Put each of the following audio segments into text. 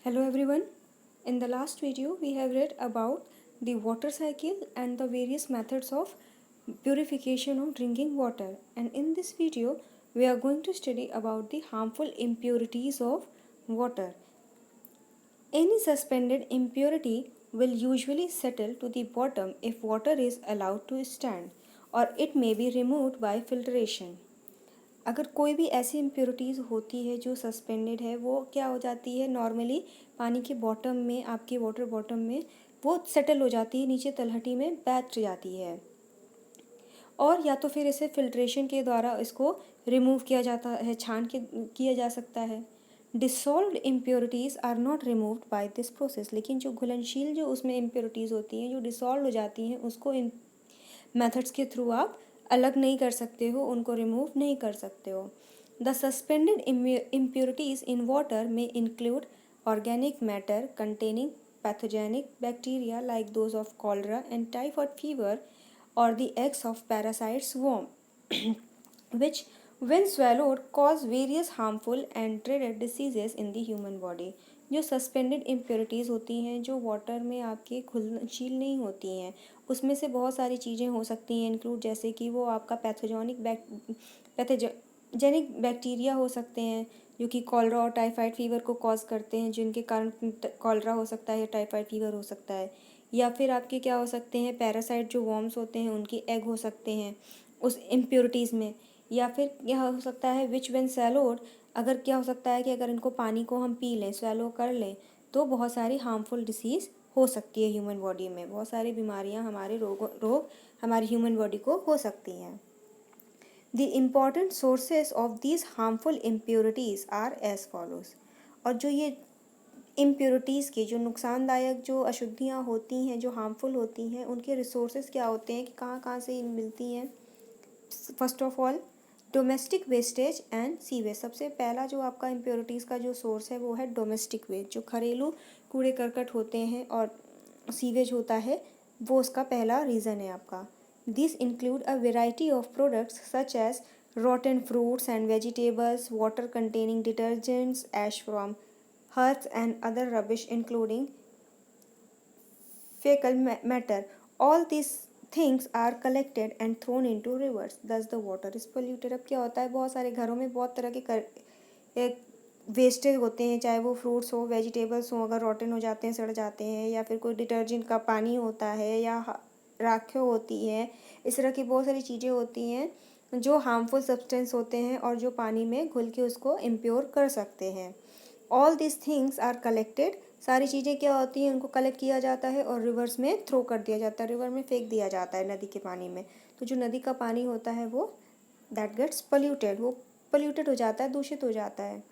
Hello everyone. In the last video we have read about the water cycle and the various methods of purification of drinking water, and in this video we are going to study about the harmful impurities of water. Any suspended impurity will usually settle to the bottom if water is allowed to stand, or it may be removed by filtration. अगर कोई भी ऐसी impurities होती है जो suspended है, वो क्या हो जाती है, नॉर्मली पानी के बॉटम में, आपके वाटर बॉटम में वो सेटल हो जाती है, नीचे तलहटी में बैठ जाती है, और या तो फिर इसे फिल्ट्रेशन के द्वारा इसको रिमूव किया जाता है, छान के किया जा सकता है। Dissolved impurities are not removed by this process, लेकिन जो घुलनशील जो उसमें इम्प्योरिटीज़ होती हैं, जो डिसॉल्व हो जाती हैं, उसको इन मेथड्स के थ्रू आप अलग नहीं कर सकते हो, उनको रिमूव नहीं कर सकते हो। The suspended impurities in water में include organic matter containing pathogenic bacteria like those of cholera and typhoid fever और the eggs of parasites worm which when swallowed cause various harmful and dreaded diseases in the human body। जो suspended impurities होती हैं, जो water में आपके घुलनशील नहीं होती हैं, उसमें से बहुत सारी चीज़ें हो सकती हैं इंक्लूड, जैसे कि वो आपका पैथोजेनिक बैक्टीरिया हो सकते हैं जो कि कॉलरा और टाइफाइड फीवर को कॉज करते हैं, जिनके कारण कॉलरा हो सकता है या टाइफाइड फीवर हो सकता है। या फिर आपके क्या हो सकते हैं, पैरासाइट जो वॉर्म्स होते हैं उनके एग हो सकते हैं उस इम्प्योरिटीज़ में। या फिर क्या हो सकता है, विच व्हेन स्वैलोड, अगर क्या हो सकता है कि अगर इनको पानी को हम पी लें, स्वैलो कर लें, तो बहुत सारी हार्मफुल डिसीज़ हो सकती है ह्यूमन बॉडी में, बहुत सारी बीमारियां हमारे रोग हमारी ह्यूमन बॉडी को हो सकती हैं। The important sources of these harmful impurities are as follows. और जो ये इम्प्योरिटीज़ की जो नुकसानदायक जो अशुद्धियाँ होती हैं, जो हार्मफुल होती हैं, उनके रिसोर्सेज क्या होते हैं कि कहाँ कहाँ से मिलती हैं। First of all domestic wastage and sewage. सबसे पहला जो आपका इम्प्योरिटीज़ का जो सोर्स है वो है डोमेस्टिक वेस्ट, जो घरेलू कूड़े करकट होते हैं, और सीवेज होता है, वो उसका पहला रीज़न है आपका। This include a variety of products such as rotten fruits and vegetables, water containing detergents, ash from hearths and other rubbish including fecal matter. All these things are collected and thrown into rivers, thus the water is polluted। अब क्या होता है, बहुत सारे घरों में बहुत तरह के वेस्टेज होते हैं, चाहे वो फ्रूट्स हो, वेजिटेबल्स हो, अगर रॉटन हो जाते हैं, सड़ जाते हैं, या फिर कोई डिटर्जेंट का पानी होता है, या राखें होती हैं, इस तरह की बहुत सारी चीज़ें होती हैं जो हार्मफुल सब्सटेंस होते हैं और जो पानी में घुल के उसको इम्प्योर कर सकते हैं। All this things are collected, सारी चीज़ें क्या होती हैं, उनको कलेक्ट किया जाता है और रिवर्स में थ्रो कर दिया जाता है, रिवर में फेंक दिया जाता है, नदी के पानी में। तो जो नदी का पानी होता है वो दैट गेट्स पोल्यूटेड, वो पोल्यूटेड हो जाता है, दूषित हो जाता है।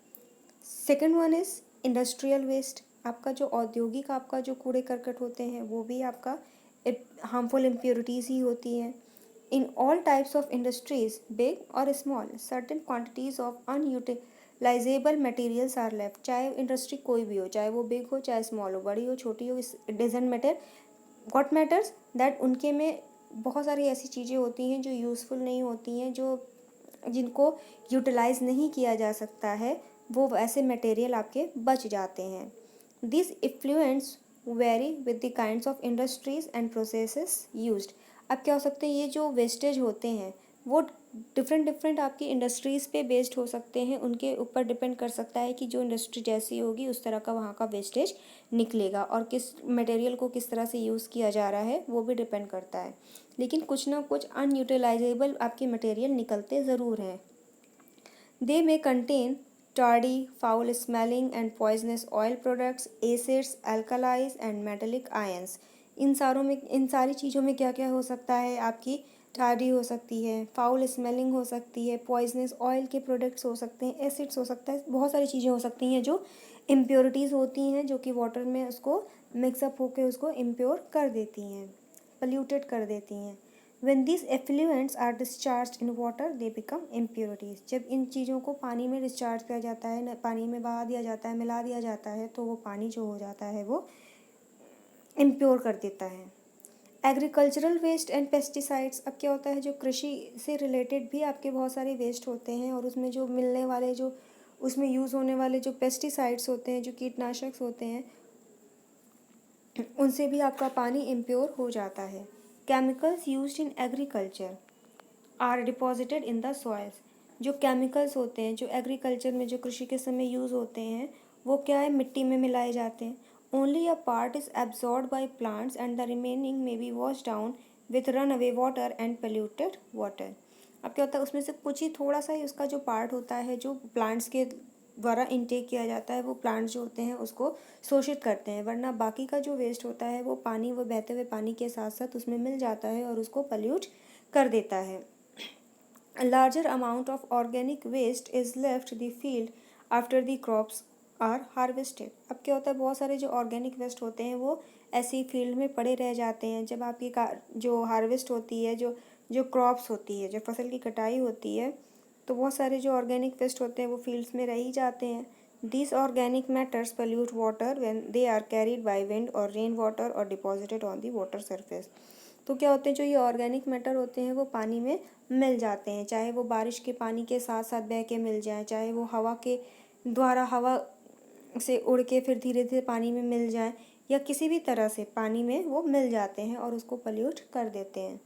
Second one is industrial waste. आपका जो औद्योगिक आपका जो कूड़े करकट होते हैं वो भी आपका हार्मफुल इम्प्योरिटीज़ ही होती हैं। In all types of industries big और small certain quantities of unutilizable materials are left. चाहे इंडस्ट्री कोई भी हो, चाहे वो बिग हो चाहे स्मॉल हो, बड़ी हो छोटी हो, it doesn't matter. What matters that उनके में बहुत सारी ऐसी चीज़ें होती हैं जो यूज़फुल नहीं होती हैं, जो जिनको यूटिलाइज नहीं किया जा सकता है, वो ऐसे मटेरियल आपके बच जाते हैं। This effluents vary with the kinds of industries and processes used. अब क्या हो सकते हैं, ये जो वेस्टेज होते हैं वो डिफरेंट आपकी इंडस्ट्रीज़ पे बेस्ड हो सकते हैं, उनके ऊपर डिपेंड कर सकता है कि जो इंडस्ट्री जैसी होगी उस तरह का वहाँ का वेस्टेज निकलेगा, और किस मटेरियल को किस तरह से यूज़ किया जा रहा है वो भी डिपेंड करता है। लेकिन कुछ ना कुछ अनयूटिलाइजेबल आपके मटेरियल निकलते ज़रूर हैं। They may contain tardy, foul smelling and poisonous oil products, acids, alkalis and metallic ions। इन सारी चीज़ों में क्या क्या हो सकता है, आपकी टार्डी हो सकती है, फाउल स्मेलिंग हो सकती है, पॉइजनस ऑयल के प्रोडक्ट्स हो सकते हैं, एसिड्स हो सकता है, बहुत सारी चीज़ें हो सकती हैं जो इम्प्योरिटीज़ होती हैं, जो कि वाटर में उसको मिक्सअप होकर उसको इम्प्योर कर देती हैं, पोल्यूटेड कर देती हैं। When these effluents are discharged in water, they become impurities। जब इन चीज़ों को पानी में डिस्चार्ज किया जाता है, पानी में बहा दिया जाता है, मिला दिया जाता है, तो वो पानी जो हो जाता है वो इम्प्योर कर देता है। Agricultural waste and pesticides. अब क्या होता है, जो कृषि से रिलेटेड भी आपके बहुत सारे वेस्ट होते हैं, और उसमें जो मिलने वाले जो उसमें यूज़ होने वाले जो पेस्टिसाइड्स होते हैं, जो कीटनाशक होते हैं, उनसे भी आपका पानी इम्प्योर हो जाता है। Chemicals used in agriculture are deposited in the soils. जो केमिकल्स होते हैं, जो एग्रीकल्चर में जो कृषि के समय यूज़ होते हैं, वो क्या है, मिट्टी में मिलाए जाते हैं। Only a part is absorb by plants and the remaining may be wash down with run away water and polluted water. अब क्या होता है, उसमें से कुछ ही थोड़ा सा ही उसका जो पार्ट होता है जो प्लांट्स के द्वारा इनटेक किया जाता है, वो प्लांट्स जो होते हैं उसको शोषित करते हैं, वरना बाकी का जो वेस्ट होता है वो पानी, वो बहते हुए पानी के साथ साथ उसमें मिल जाता है और उसको पल्यूट कर देता है। A larger amount of organic waste is left the field after the crops are harvested। अब क्या होता है, बहुत सारे जो ऑर्गेनिक वेस्ट होते हैं वो ऐसे ही फील्ड में पड़े रह जाते हैं। जब आपकी जो हार्वेस्ट होती है, जो जो क्रॉप्स होती है, जो फसल की कटाई होती है, तो बहुत सारे जो ऑर्गेनिक वेस्ट होते हैं वो फील्ड्स में रह ही जाते हैं। These organic matters pollute water when they are carried by wind or rainwater or deposited on the water surface। तो क्या होते हैं, जो ये ऑर्गेनिक मैटर होते हैं वो पानी में मिल जाते हैं, चाहे वो बारिश के पानी के साथ साथ बह के मिल जाए, चाहे वो हवा के द्वारा, हवा से उड़ के फिर धीरे धीरे पानी में मिल जाए, या किसी भी तरह से पानी में वो मिल जाते हैं और उसको पल्यूट कर देते हैं।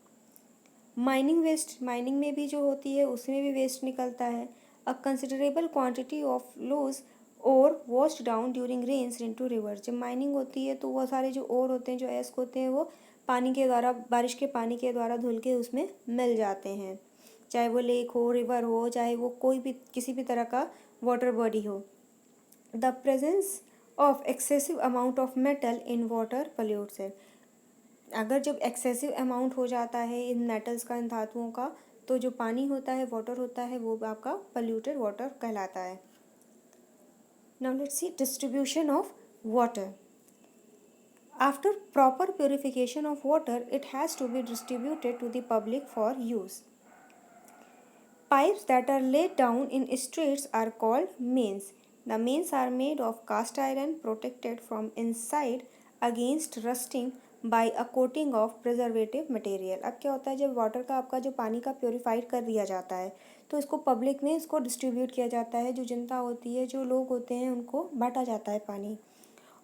माइनिंग वेस्ट, माइनिंग में भी जो होती है उसमें भी वेस्ट निकलता है। A considerable quantity of loose और washed down during rains into river. जब माइनिंग होती है तो वो सारे जो ओर होते हैं, जो एस्क होते हैं, वो पानी के द्वारा, बारिश के पानी के द्वारा धुल के उसमें मिल जाते हैं, चाहे वो लेक हो, रिवर हो, चाहे वो कोई भी किसी भी तरह का वाटर बॉडी हो। The presence of excessive amount of metal in water pollutes it. अगर जब एक्सेसिव अमाउंट हो जाता है इन मेटल्स का, इन धातुओं का, तो जो पानी होता है, वाटर होता है, वो आपका पल्यूटेड वाटर कहलाता है। Now let's see distribution of water. After proper purification of water, it has to be distributed to the public for use. Pipes that are laid down in streets are called mains. The mains are made of cast iron protected from inside against rusting by a coating of preservative material। अब क्या होता है, जब water का, आपका जो पानी का प्योरीफाइड कर दिया जाता है, तो इसको पब्लिक में इसको डिस्ट्रीब्यूट किया जाता है। जो जनता होती है, जो लोग होते हैं, उनको बांटा जाता है पानी।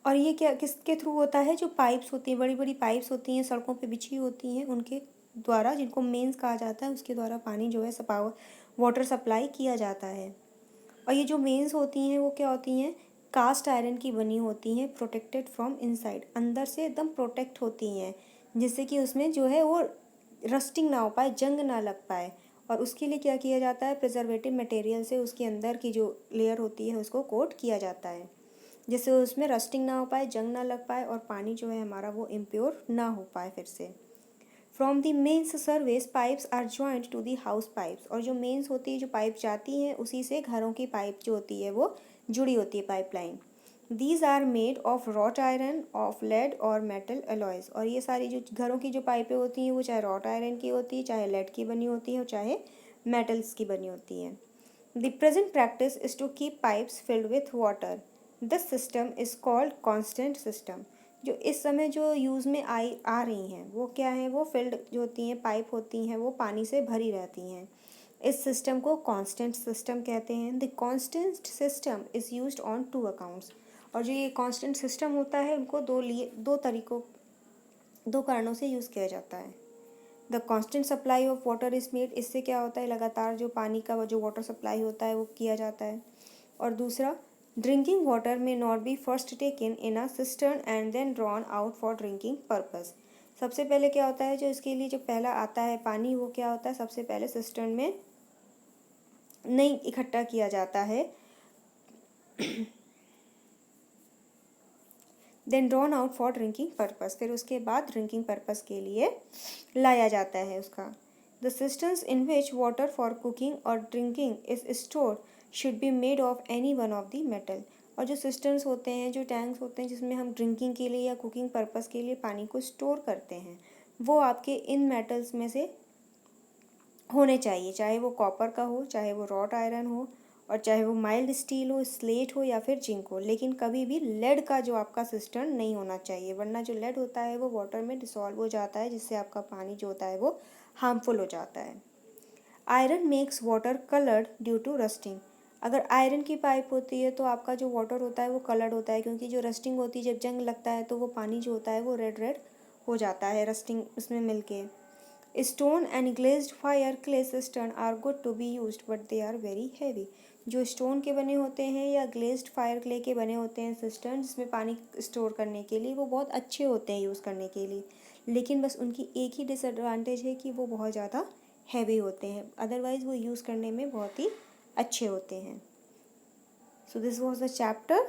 और ये क्या, किसके थ्रू होता है, जो पाइप्स होती हैं, बड़ी बड़ी पाइप्स होती हैं, सड़कों पे बिछी होती हैं, उनके द्वारा, जिनको मेंस कहा जाता है, उसके द्वारा पानी जो है वाटर सप्लाई किया जाता है। और ये जो मेंस होती हैं वो क्या होती हैं, कास्ट आयरन की बनी होती हैं, प्रोटेक्टेड फ्रॉम इनसाइड, अंदर से एकदम प्रोटेक्ट होती हैं, जिससे कि उसमें जो है वो रस्टिंग ना हो पाए, जंग ना लग पाए। और उसके लिए क्या किया जाता है, प्रिजर्वेटिव मटेरियल से उसके अंदर की जो लेयर होती है उसको कोट किया जाता है, जिससे उसमें रस्टिंग ना हो पाए, जंग ना लग पाए, और पानी जो है हमारा वो इम्प्योर ना हो पाए फिर से। From the mains service pipes are joint to the house pipes. और जो मेन्स होती है, जो पाइप जाती हैं, उसी से घरों की पाइप जो होती है वो जुड़ी होती है, pipeline. These are made of wrought iron, of lead और मेटल अलॉयज़। और ये सारी जो घरों की जो पाइपें होती हैं वो चाहे रॉट आयरन की होती है, चाहे लेड की बनी होती है, और चाहे मेटल्स की बनी होती हैं। The present practice is to keep pipes filled with water. This system is called constant system. जो इस समय जो यूज़ में आ रही हैं वो क्या है, वो फिल्ड जो होती हैं, पाइप होती हैं, वो पानी से भरी रहती हैं। इस सिस्टम को कांस्टेंट सिस्टम कहते हैं। The constant system is used on 2 accounts. और जो ये कांस्टेंट सिस्टम होता है उनको दो कारणों से यूज़ किया जाता है। The constant supply of water is made. इससे क्या होता है, लगातार जो पानी का जो वाटर सप्लाई होता है वो किया जाता है। और दूसरा, drinking water may not be first taken in a cistern and then drawn out for drinking purpose. सबसे पहले क्या होता है, जो इसके लिए जो पहला आता है पानी, वो क्या होता है, सबसे पहले सिस्टर्न में नहीं इकट्ठा किया जाता है, then drawn out for drinking purpose, फिर उसके बाद ड्रिंकिंग पर्पस के लिए लाया जाता है उसका। The systems in which water for cooking और drinking is store should be made of any one of the metal. और जो सिस्टम्स होते हैं, जो टैंक्स होते हैं जिसमें हम ड्रिंकिंग के लिए या कुकिंग पर्पस के लिए पानी को स्टोर करते हैं, वो आपके इन मेटल्स में से होने चाहिए, चाहे वो कॉपर का हो, चाहे वो रॉट आयरन हो, और चाहे वो माइल्ड स्टील हो, स्लेट हो, या फिर जिंक हो। लेकिन कभी भी लेड का जो आपका सिस्टर्न नहीं होना चाहिए, वरना जो लेड होता है वो वाटर में डिसॉल्व हो जाता है, जिससे आपका पानी जो होता है वो हार्मफुल हो जाता है। Iron makes water coloured due to rusting. अगर आयरन की पाइप होती है तो आपका जो वाटर होता है वो कलर्ड होता है, क्योंकि जो रस्टिंग होती है जब जंग लगता है तो वो पानी जो होता है वो रेड रेड हो जाता है रस्टिंग उसमें मिलके। Stone and glazed fire clay cistern are good to be used but they are very heavy. जो स्टोन के बने होते हैं या ग्लेज्ड फायर क्ले के बने होते हैं सिस्टर्न जिसमें पानी स्टोर करने के लिए, वो बहुत अच्छे होते हैं यूज़ करने के लिए, लेकिन बस उनकी एक ही डिसएडवांटेज है कि वो बहुत ज़्यादा हैवी होते हैं, अदरवाइज़ वो यूज़ करने में बहुत ही अच्छे होते हैं। So this was the chapter